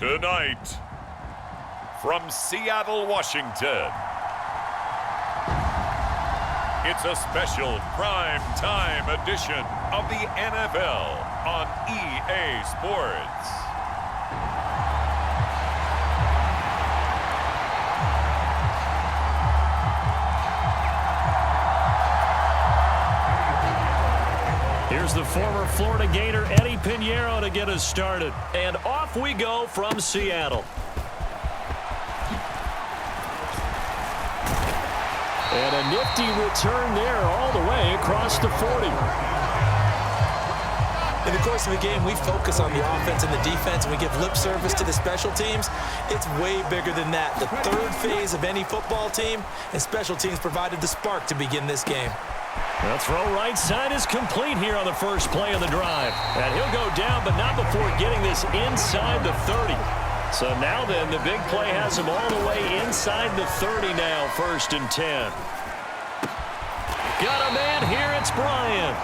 Tonight, from Seattle, Washington, it's a special prime time edition of the NFL on EA Sports. Here's the former Florida Gator Eddie Pinheiro to get us started. And off we go from Seattle. And a nifty return there all the way across the 40. In the course of the game, we focus on the offense and the defense, and we give lip service to the special teams. It's way bigger than that. The third phase of any football team, and special teams provided the spark to begin this game. The throw right side is complete here on the first play of the drive. And he'll go down, but not before getting this inside the 30. So now then, the big play has him all the way inside the 30 now, 1st and 10. Got a man here, it's Bryant.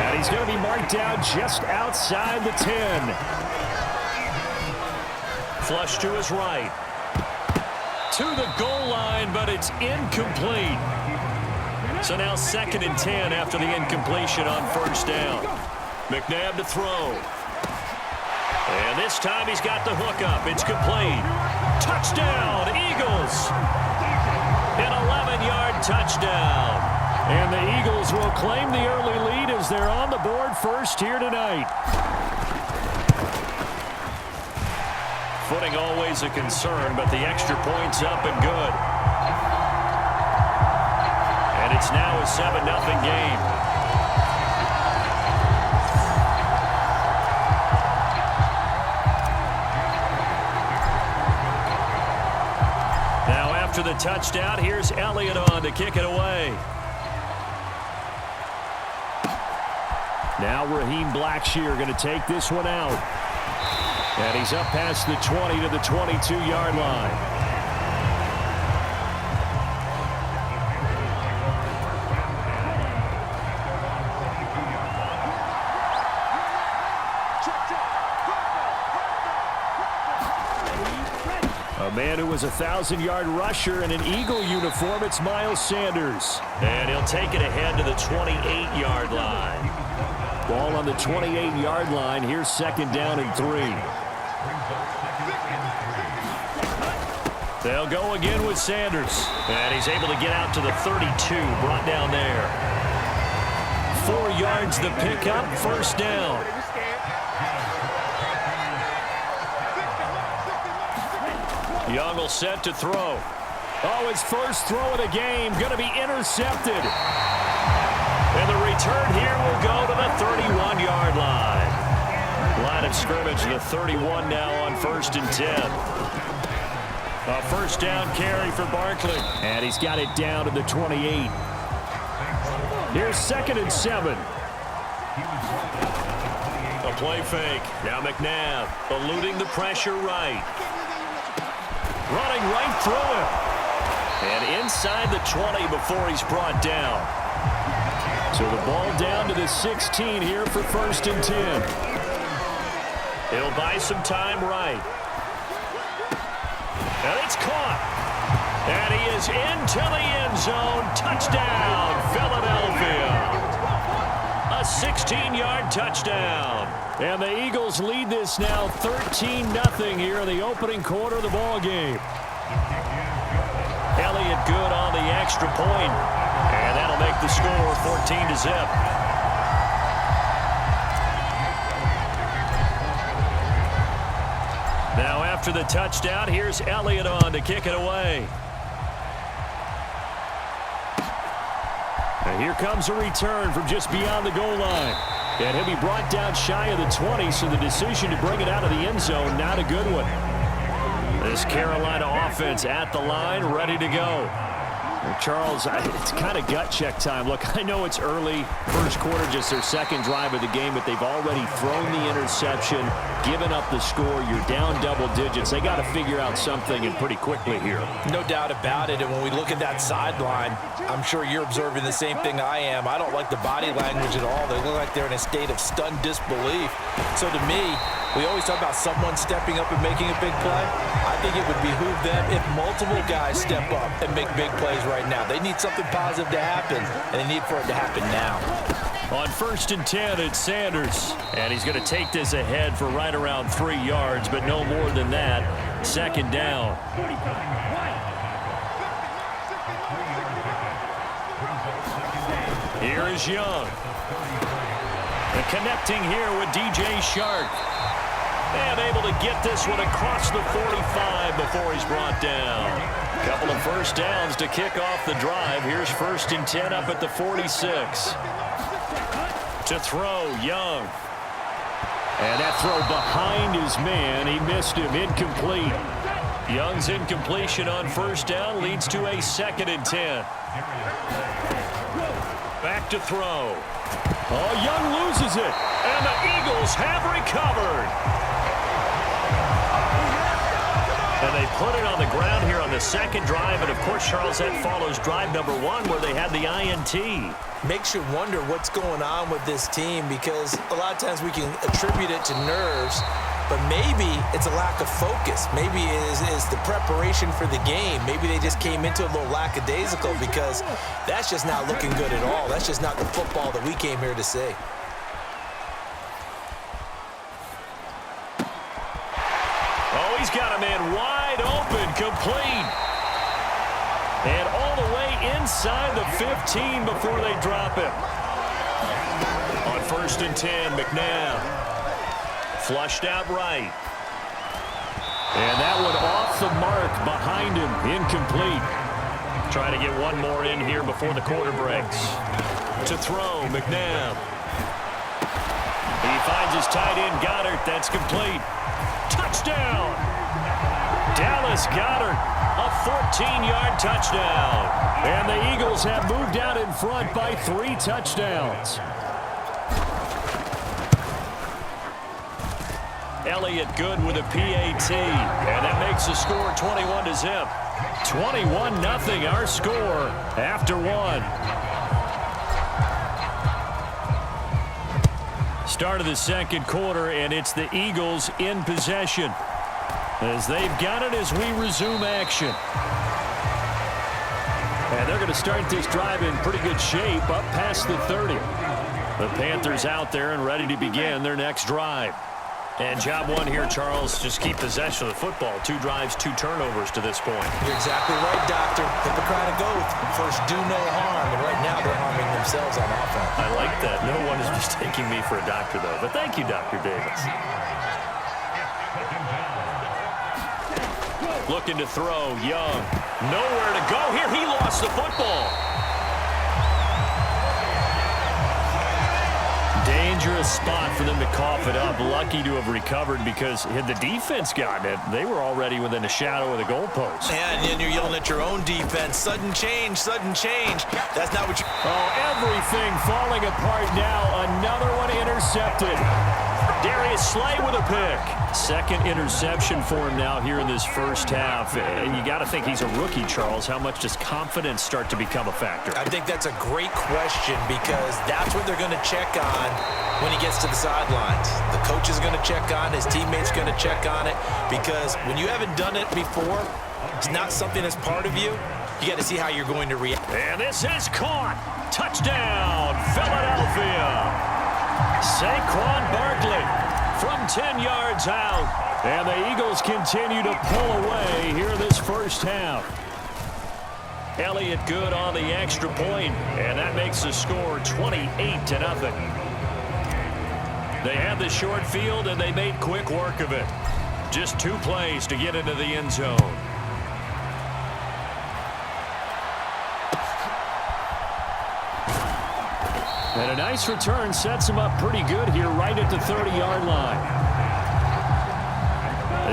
And he's going to be marked down just outside the 10. Flush to his right. To the goal line, but it's incomplete. So now 2nd and 10 after the incompletion on 1st down. McNabb to throw. And this time he's got the hook up. It's complete. Touchdown, Eagles. An 11-yard touchdown. And the Eagles will claim the early lead as they're on the board first here tonight. Footing always a concern, but the extra point's up and good. And it's now a 7-0 game. Now after the touchdown, here's Elliott on to kick it away. Now Raheem Blackshear going to take this one out. And he's up past the 20 to the 22-yard line. A man who was a 1,000-yard rusher in an Eagle uniform, it's Miles Sanders. And he'll take it ahead to the 28-yard line. Ball on the 28-yard line. Here's 2nd down and 3. They'll go again with Sanders. And he's able to get out to the 32, brought down there. 4 yards the pickup, 1st down. Young will set to throw. Oh, his first throw of the game going to be intercepted. And the return here will go to the 31-yard line. Line of scrimmage, the 31 now on 1st and 10. A 1st down carry for Barkley. And he's got it down to the 28. Here's 2nd and 7. A play fake. Now McNabb eluding the pressure right. Running right through him. And inside the 20 before he's brought down. So the ball down to the 16 here for 1st and 10. He'll buy some time right. And it's caught. And he is into the end zone. Touchdown, Philadelphia. A 16-yard touchdown. And the Eagles lead this now 13-0 here in the opening quarter of the ball game. Elliott good on the extra point. And that'll make the score 14-0. Now after the touchdown, here's Elliott on to kick it away. And here comes a return from just beyond the goal line. And he'll be brought down shy of the 20, so the decision to bring it out of the end zone, not a good one. This Carolina offense at the line, ready to go. Charles, it's kind of gut check time. Look, I know it's early, first quarter, just their 2nd drive of the game, but they've already thrown the interception, given up the score. You're down double digits. They got to figure out something, and pretty quickly here. No doubt about it, and when we look at that sideline, I'm sure you're observing the same thing I am. I don't like the body language at all. They look like they're in a state of stunned disbelief. So to me, We always talk about someone stepping up and making a big play. I think it would behoove them if multiple guys step up and make big plays right now. They need something positive to happen, and they need for it to happen now. On 1st and 10, it's Sanders. And he's going to take this ahead for right around 3 yards, but no more than that. 2nd down. Here is Young. And connecting here with DJ Shark. And able to get this one across the 45 before he's brought down. Couple of 1st downs to kick off the drive. Here's 1st and 10 up at the 46. To throw, Young. And that throw behind his man. He missed him. Incomplete. Young's incompletion on 1st down leads to a 2nd and 10. Back to throw. Oh, Young loses it. And the Eagles have recovered. And they put it on the ground here on the 2nd drive. And, of course, Charles, that follows drive number 1 where they had the INT. Makes you wonder what's going on with this team because a lot of times we can attribute it to nerves, but maybe it's a lack of focus. Maybe it is the preparation for the game. Maybe they just came into it a little lackadaisical because that's just not looking good at all. That's just not the football that we came here to see. Oh, he's got a man wide open, complete. And all the way inside the 15 before they drop him. On 1st and 10, McNabb. Flushed out right. And that one off the mark behind him. Incomplete. Trying to get one more in here before the quarter breaks. To throw, McNabb. He finds his tight end, Goddard. That's complete. Touchdown! Dallas Goedert, a 14-yard touchdown. And the Eagles have moved out in front by 3 touchdowns. Elliott good with a PAT. And that makes the score 21-0. 21-0 our score after 1. Start of the 2nd quarter, and it's the Eagles in possession. As they've got it as we resume action. And they're going to start this drive in pretty good shape up past the 30. The Panthers out there and ready to begin their next drive. And job 1 here, Charles, just keep possession of the football. 2 drives, 2 turnovers to this point. You're exactly right, Doctor. Hippocratic oath. First, do no harm. And right now, they're harming themselves on offense. I like that. No one is mistaking me for a doctor, though. But thank you, Dr. Davis. Looking to throw, Young. Nowhere to go here. He lost the football. Dangerous spot for them to cough it up. Lucky to have recovered because had the defense gotten it, they were already within a shadow of the goalpost. Yeah, and then you're yelling at your own defense. Sudden change, sudden change. That's not what you... Oh, everything falling apart now. Another one intercepted. Darius Slay with a pick. 2nd interception for him now here in this 1st half. And you got to think he's a rookie, Charles. How much does confidence start to become a factor? I think that's a great question because that's what they're going to check on when he gets to the sidelines. The coach is going to check on, his teammates going to check on it because when you haven't done it before, it's not something that's part of you. You got to see how you're going to react. And this is caught. Touchdown, Philadelphia. Saquon Barkley from 10 yards out. And the Eagles continue to pull away here this 1st half. Elliott good on the extra point, and that makes the score 28-0. They had the short field, and they made quick work of it. Just 2 plays to get into the end zone. And a nice return sets him up pretty good here right at the 30-yard line.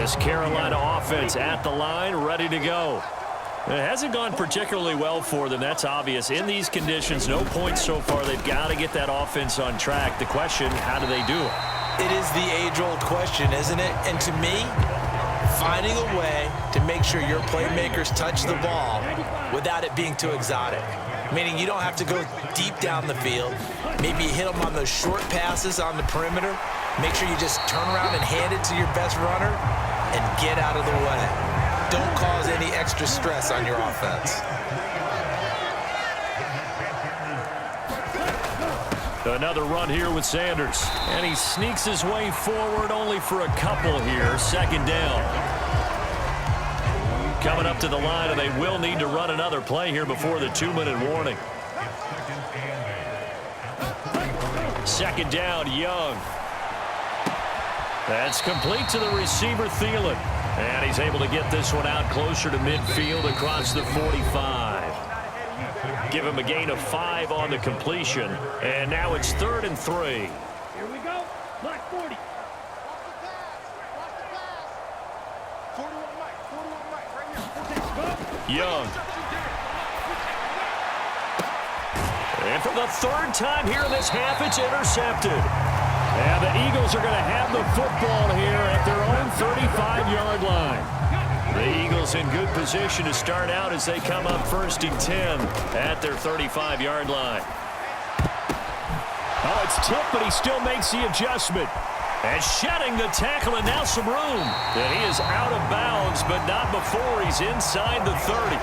This Carolina offense at the line, ready to go. It hasn't gone particularly well for them, that's obvious. In these conditions, no points so far. They've got to get that offense on track. The question, how do they do it? It is the age-old question, isn't it? And to me, finding a way to make sure your playmakers touch the ball without it being too exotic. Meaning you don't have to go deep down the field. Maybe you hit them on those short passes on the perimeter. Make sure you just turn around and hand it to your best runner and get out of the way. Don't cause any extra stress on your offense. Another run here with Sanders. And he sneaks his way forward only for a couple here. Second down. Coming up to the line, and they will need to run another play here before the 2-minute warning. Second down, Young. That's complete to the receiver, Thielen. And he's able to get this one out closer to midfield across the 45. Give him a gain of 5 on the completion. And now it's 3rd and 3. Here we go. Black 40. Young. And for the 3rd time here in this half, it's intercepted. And the Eagles are going to have the football here at their own 35-yard line. The Eagles in good position to start out as they come up 1st and 10 at their 35-yard line. Oh, it's tipped, but he still makes the adjustment. And shedding the tackle, and now some room. And he is out of bounds, but not before he's inside the 30.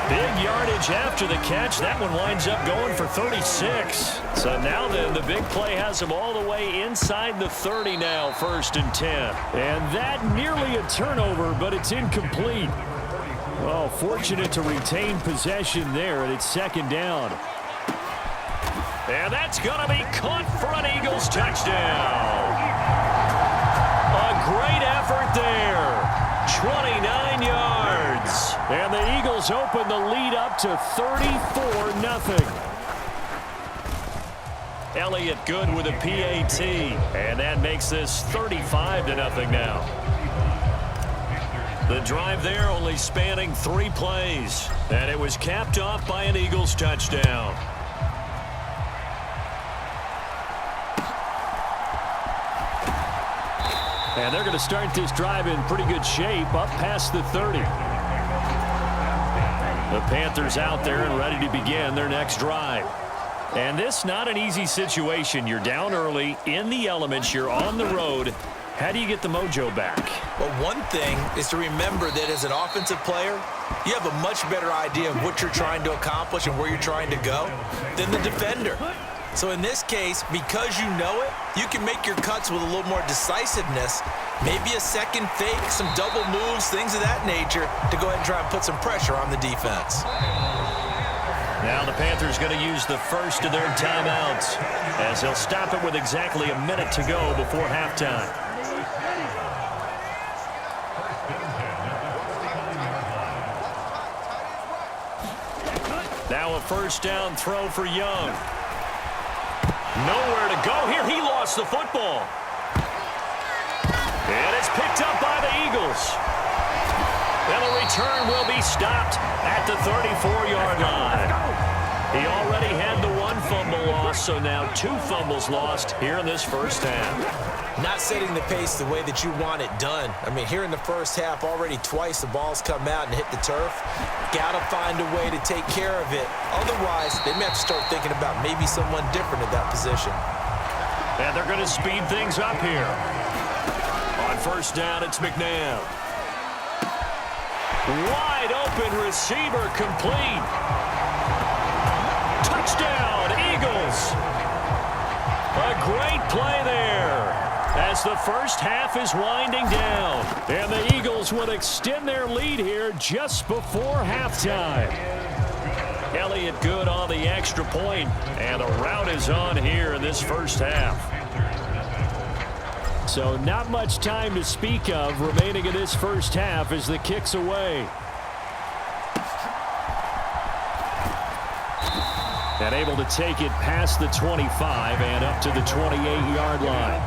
Big yardage after the catch. That one winds up going for 36. So now then, the big play has him all the way inside the 30 now, 1st and 10. And that nearly a turnover, but it's incomplete. Well, fortunate to retain possession there, and it's 2nd down. And that's going to be caught for an Eagles touchdown. A great effort there. 29 yards. And the Eagles open the lead up to 34-0. Elliott good with a PAT. And that makes this 35-0 now. The drive there only spanning 3 plays. And it was capped off by an Eagles touchdown. And they're going to start this drive in pretty good shape up past the 30. The Panthers out there and ready to begin their next drive. And this not an easy situation. You're down early, in the elements, you're on the road. How do you get the mojo back? Well, one thing is to remember that as an offensive player, you have a much better idea of what you're trying to accomplish and where you're trying to go than the defender. So in this case, because you know it, you can make your cuts with a little more decisiveness, maybe a second fake, some double moves, things of that nature, to go ahead and try and put some pressure on the defense. Now the Panthers going to use the first of their timeouts as they'll stop it with exactly a minute to go before halftime. Now a 1st down throw for Young. Nowhere to go here. He lost the football. And it's picked up by the Eagles. And the return will be stopped at the 34-yard line. He already had the 1 fumble loss, so now 2 fumbles lost here in this first half. Not setting the pace the way that you want it done. I mean, here in the first half, already twice the ball's come out and hit the turf. Got to find a way to take care of it. Otherwise, they may have to start thinking about maybe someone different in that position. And they're going to speed things up here. On 1st down, it's McNabb. Wide open receiver complete. Touchdown, Eagles. A great play there as the first half is winding down. And the Eagles will extend their lead here just before halftime. Elliott good on the extra point, and the route is on here in this first half. So not much time to speak of remaining in this first half as the kick's away. And able to take it past the 25 and up to the 28-yard line.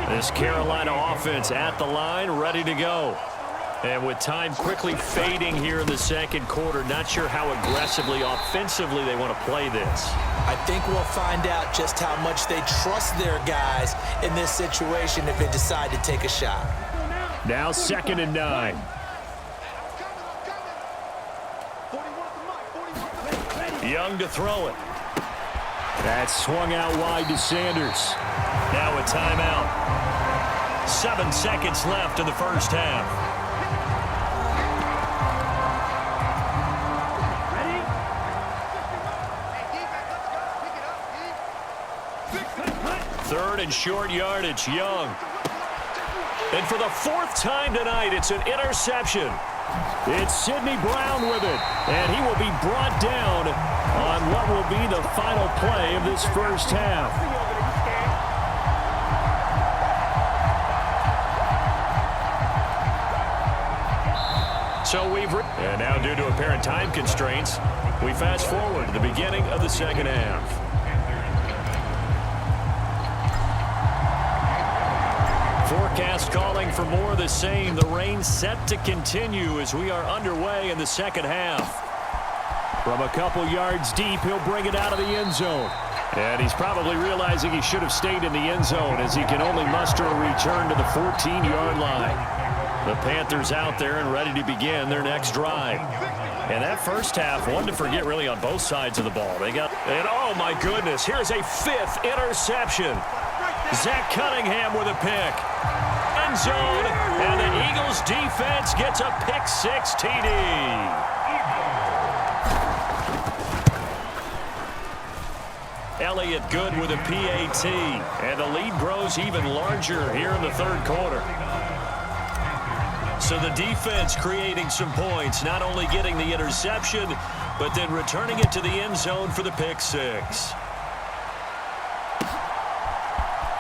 This Carolina offense at the line, ready to go. And with time quickly fading here in the second quarter, not sure how aggressively, offensively they want to play this. I think we'll find out just how much they trust their guys in this situation if they decide to take a shot. Now 2nd and 9. Young to throw it. That's swung out wide to Sanders. Now a timeout. 7 seconds left in the first half. Third and short yardage, Young. And for the 4th time tonight, it's an interception. It's Sidney Brown with it, and he will be brought down on what will be the final play of this first half. And now, due to apparent time constraints, we fast forward to the beginning of the second half. Forecast calling for more of the same. The rain set to continue as we are underway in the second half. From a couple yards deep, he'll bring it out of the end zone. And he's probably realizing he should have stayed in the end zone as he can only muster a return to the 14-yard line. The Panthers out there and ready to begin their next drive. And that first half, one to forget really on both sides of the ball. And oh my goodness, here's a 5th interception. Zach Cunningham with a pick. End zone, and the Eagles defense gets a pick-6 TD. Elliott good with a PAT, and the lead grows even larger here in the third quarter. So the defense creating some points, not only getting the interception, but then returning it to the end zone for the pick-6.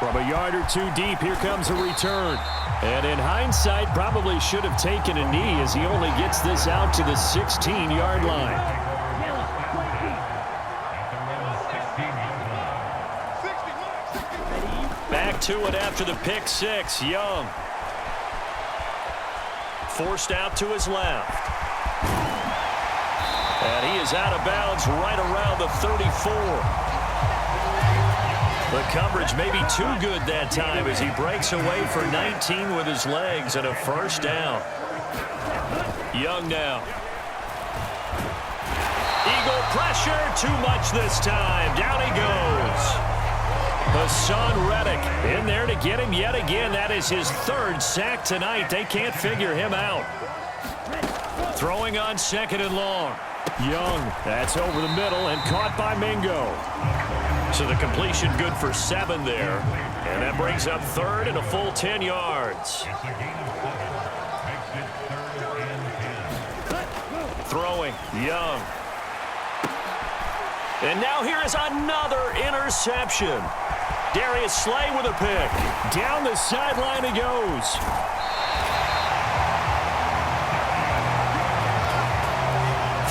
From a yard or two deep, here comes a return. And in hindsight, probably should have taken a knee as he only gets this out to the 16-yard line. Back to it after the pick-6, Young. Forced out to his left. And he is out of bounds right around the 34. The coverage may be too good that time as he breaks away for 19 with his legs and a first down. Young now. Eagle pressure, too much this time. Down he goes. Hassan Reddick in there to get him yet again. That is his 3rd sack tonight. They can't figure him out. Throwing on 2nd and long. Young, that's over the middle and caught by Mingo. So the completion good for 7 there. And that brings up 3rd and a full 10 yards. Throwing, Young. And now here is another interception. Darius Slay with a pick. Down the sideline he goes.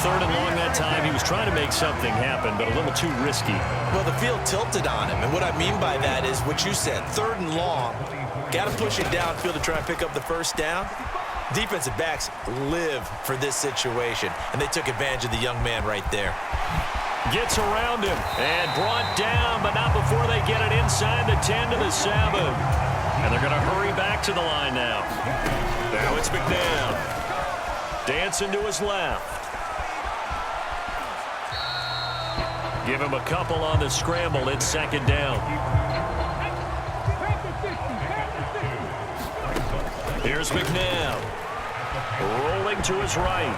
Third and long that time. He was trying to make something happen, but a little too risky. Well, the field tilted on him, and what I mean by that is what you said. 3rd and long. Got to push it downfield to try and pick up the first down. Defensive backs live for this situation, and they took advantage of the young man right there. Gets around him and brought down, but not before they get it inside the 10 to the 7. And they're going to hurry back to the line now. Now it's McNabb. Dancing to his left. Give him a couple on the scramble. It's 2nd down. Here's McNabb. Rolling to his right.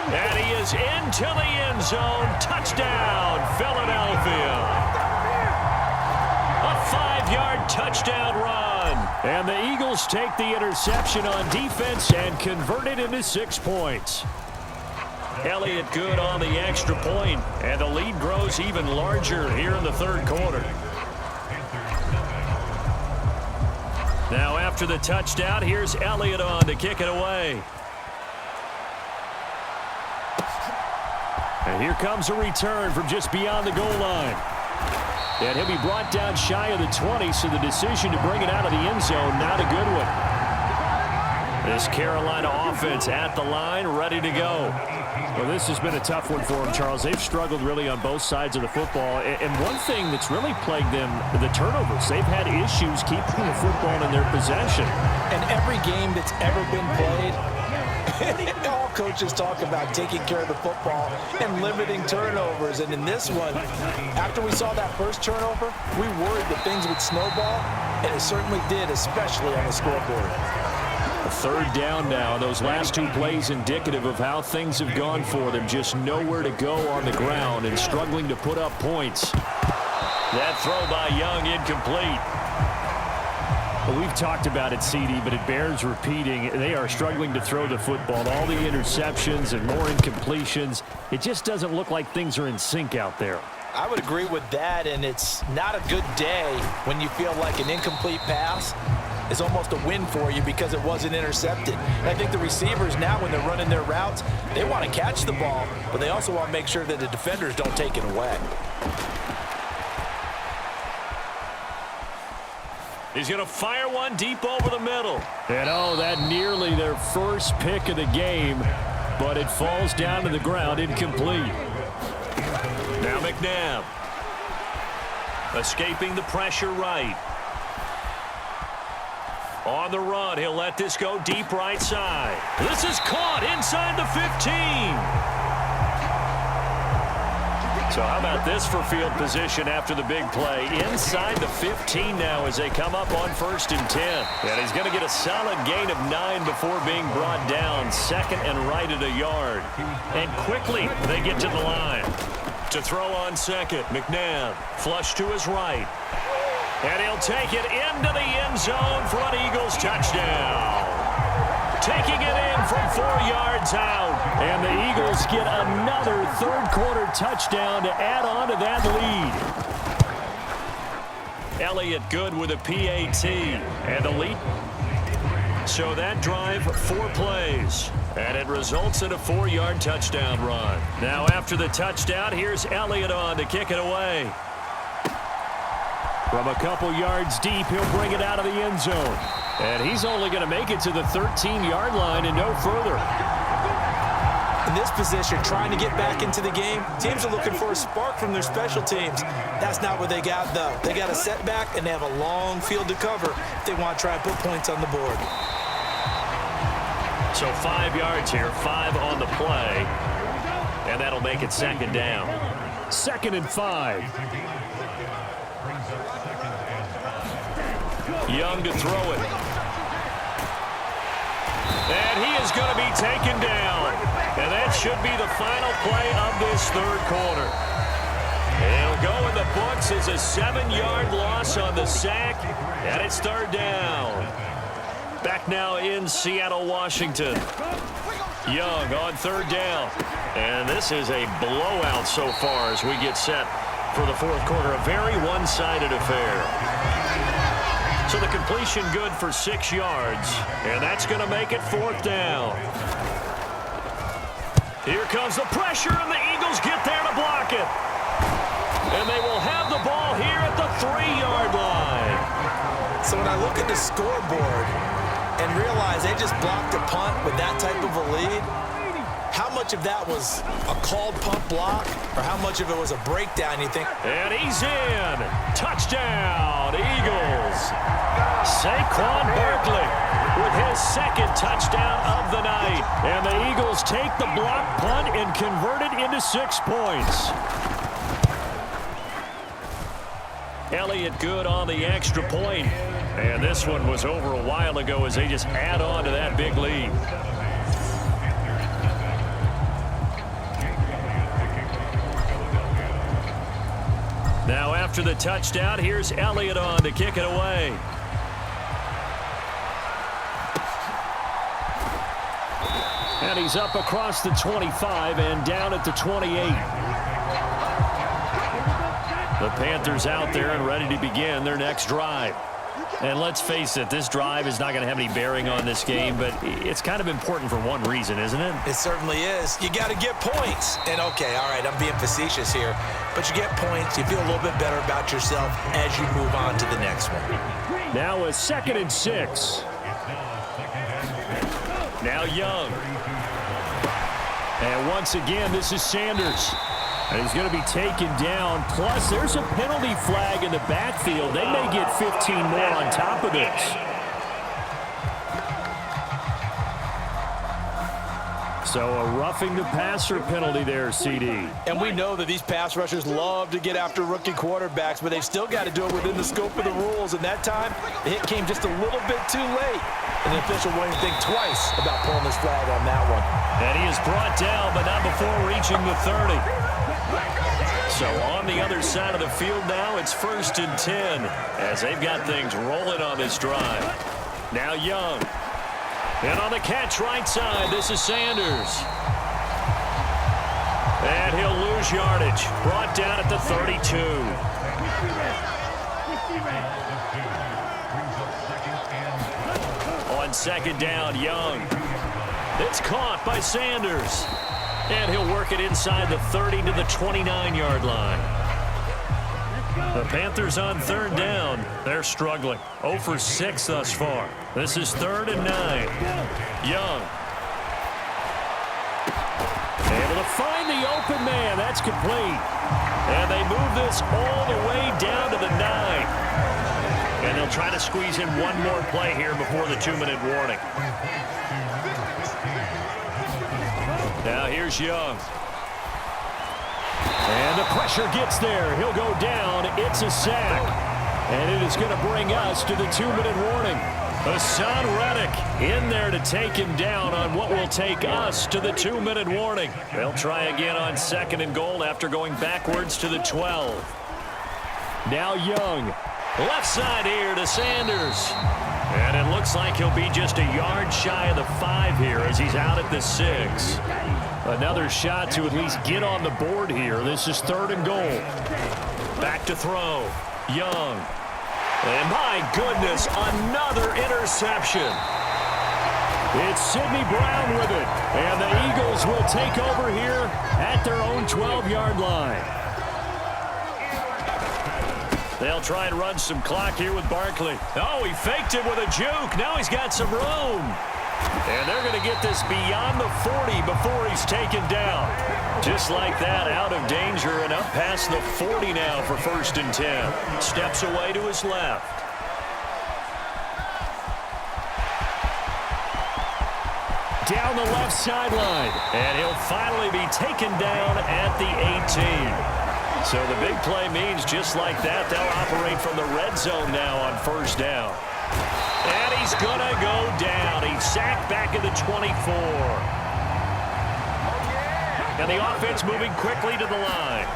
And he is into the end zone. Touchdown, Philadelphia. A 5-yard touchdown run. And the Eagles take the interception on defense and convert it into 6 points. Elliott good on the extra point, and the lead grows even larger here in the third quarter. Now after the touchdown, here's Elliott on to kick it away. And here comes a return from just beyond the goal line. And he'll be brought down shy of the 20, so the decision to bring it out of the end zone, not a good one. This Carolina offense at the line, ready to go. Well, this has been a tough one for them, Charles. They've struggled really on both sides of the football. And one thing that's really plagued them, the turnovers. They've had issues keeping the football in their possession. And every game that's ever been played, it all coaches talk about taking care of the football and limiting turnovers. And in this one, after we saw that first turnover, we worried that things would snowball, and it certainly did, especially on the scoreboard. A third down now. Those last two plays indicative of how things have gone for them. Just nowhere to go on the ground and struggling to put up points. That throw by Young incomplete. Well, we've talked about it, CD, but it bears repeating. They are struggling to throw the football. All the interceptions and more incompletions. It just doesn't look like things are in sync out there. I would agree with that, and it's not a good day when you feel like an incomplete pass is almost a win for you because it wasn't intercepted. And I think the receivers now, when they're running their routes, they want to catch the ball, but they also want to make sure that the defenders don't take it away. He's going to fire one deep over the middle. And oh, that nearly their first pick of the game, but it falls down to the ground incomplete. Now McNabb. Escaping the pressure right. On the run, he'll let this go deep right side. This is caught inside the 15. So how about this for field position after the big play? Inside the 15 now as they come up on 1st and 10. And he's going to get a solid gain of 9 before being brought down. 2nd and right at a yard. And quickly they get to the line. To throw on 2nd, McNabb. Flush to his right. And he'll take it into the end zone for an Eagles touchdown. Taking it in from 4 yards out. And the Eagles get another third-quarter touchdown to add on to that lead. Elliott good with a PAT. And the lead. So that drive, 4 plays. And it results in a 4-yard touchdown run. Now after the touchdown, here's Elliott on to kick it away. From a couple yards deep, he'll bring it out of the end zone. And he's only going to make it to the 13-yard line and no further. In this position, trying to get back into the game, teams are looking for a spark from their special teams. That's not what they got, though. They got a setback, and they have a long field to cover if they want to try and put points on the board. So 5 yards here, 5 on the play. And that'll make it 2nd down. 2nd and 5. Young to throw it. And he is going to be taken down. And that should be the final play of this 3rd quarter. It'll go in the books as a 7-yard loss on the sack. And it's 3rd down. Back now in Seattle, Washington. Young on 3rd down. And this is a blowout so far as we get set for the 4th quarter. A very one-sided affair. So the completion good for 6 yards. And that's going to make it 4th down. Here comes the pressure, and the Eagles get there to block it. And they will have the ball here at the 3-yard line. So when I look at the scoreboard and realize they just blocked a punt with that type of a lead, how much of that was a called punt block or how much of it was a breakdown, you think? And he's in. Touchdown, Eagles. Saquon Barkley with his 2nd touchdown of the night. And the Eagles take the block punt and convert it into 6 points. Elliott good on the extra point. And this one was over a while ago as they just add on to that big lead. Now after the touchdown, here's Elliott on to kick it away. And he's up across the 25 and down at the 28. The Panthers out there and ready to begin their next drive. And let's face it, this drive is not going to have any bearing on this game, but it's kind of important for one reason, isn't it? It certainly is. You got to get points. And, okay, all right, I'm being facetious here, but you get points, you feel a little bit better about yourself as you move on to the next one. Now a 2nd and 6. Now Young. And once again, this is Sanders. And he's going to be taken down. Plus, there's a penalty flag in the backfield. They may get 15 more on top of this. So a roughing the passer penalty there, CD. And we know that these pass rushers love to get after rookie quarterbacks, but they've still got to do it within the scope of the rules. And that time, the hit came just a little bit too late. And the official won't even think twice about pulling his flag on that one. And he is brought down, but not before reaching the 30. So on the other side of the field now, it's 1st and 10 as they've got things rolling on this drive. Now Young. And on the catch right side, this is Sanders. And he'll lose yardage. Brought down at the 32. On 2nd down, Young. It's caught by Sanders. And he'll work it inside the 30 to the 29-yard line. The Panthers on 3rd down. They're struggling. 0 for 6 thus far. This is 3rd and 9. Young. Able to find the open man. That's complete. And they move this all the way down to the 9. And they'll try to squeeze in one more play here before the 2-minute warning. Now here's Young. And the pressure gets there. He'll go down. It's a sack. And it is going to bring us to the 2-minute warning. Hassan Reddick in there to take him down on what will take us to the 2-minute warning. They'll try again on 2nd and goal after going backwards to the 12. Now Young. Left side here to Sanders. And it looks like he'll be just a yard shy of the 5 here as he's out at the 6. Another shot to at least get on the board here. This is 3rd and goal. Back to throw. Young. And my goodness, another interception. It's Sidney Brown with it. And the Eagles will take over here at their own 12-yard line. They'll try and run some clock here with Barkley. Oh, he faked it with a juke. Now he's got some room. And they're going to get this beyond the 40 before he's taken down. Just like that, out of danger and up past the 40 now for 1st and 10. Steps away to his left. Down the left sideline. And he'll finally be taken down at the 18. So the big play means just like that, they'll operate from the red zone now on 1st down. And he's going to go down. He's sacked back at the 24. And the offense moving quickly to the line.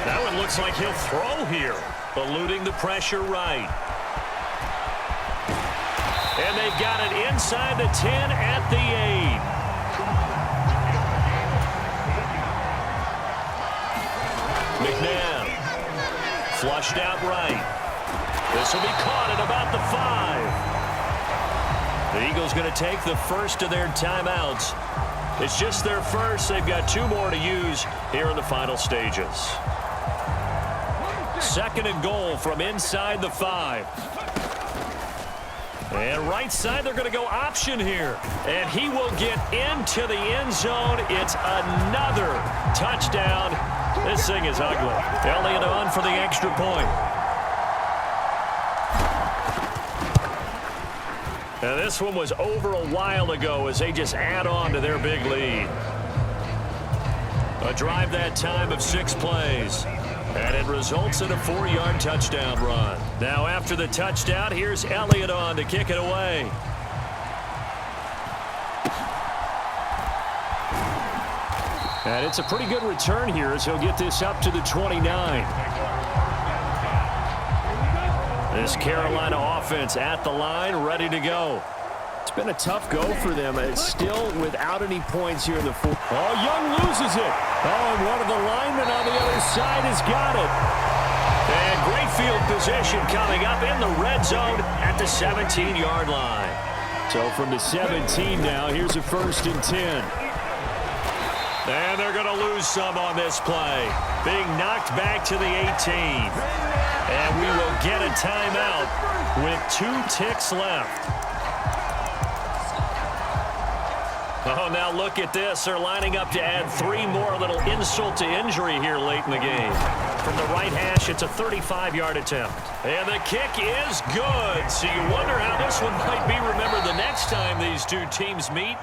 That one looks like he'll throw here, eluding the pressure right. And they've got it inside the 10 at the 8. McNabb, flushed out right. This will be caught at about the 5. The Eagles going to take the first of their timeouts. It's just their first. They've got 2 more to use here in the final stages. 2nd and goal from inside the 5. And right side, they're going to go option here. And he will get into the end zone. It's another touchdown. This thing is ugly. Elliott on for the extra point. Now this one was over a while ago as they just add on to their big lead. A drive that time of 6 plays. And it results in a 4-yard touchdown run. Now after the touchdown, here's Elliott on to kick it away. And it's a pretty good return here as he'll get this up to the 29. This Carolina offense at the line, ready to go. It's been a tough go for them. It's still without any points here in the 4th. Oh, Young loses it. Oh, and one of the linemen on the other side has got it. And great field position coming up in the red zone at the 17-yard line. So from the 17 now, here's a 1st and 10. And they're going to lose some on this play. Being knocked back to the 18. And we will get a timeout with 2 ticks left. Oh, now look at this. They're lining up to add 3 more. A little insult to injury here late in the game. From the right hash, it's a 35-yard attempt. And the kick is good. So you wonder how this one might be remembered the next time these 2 teams meet.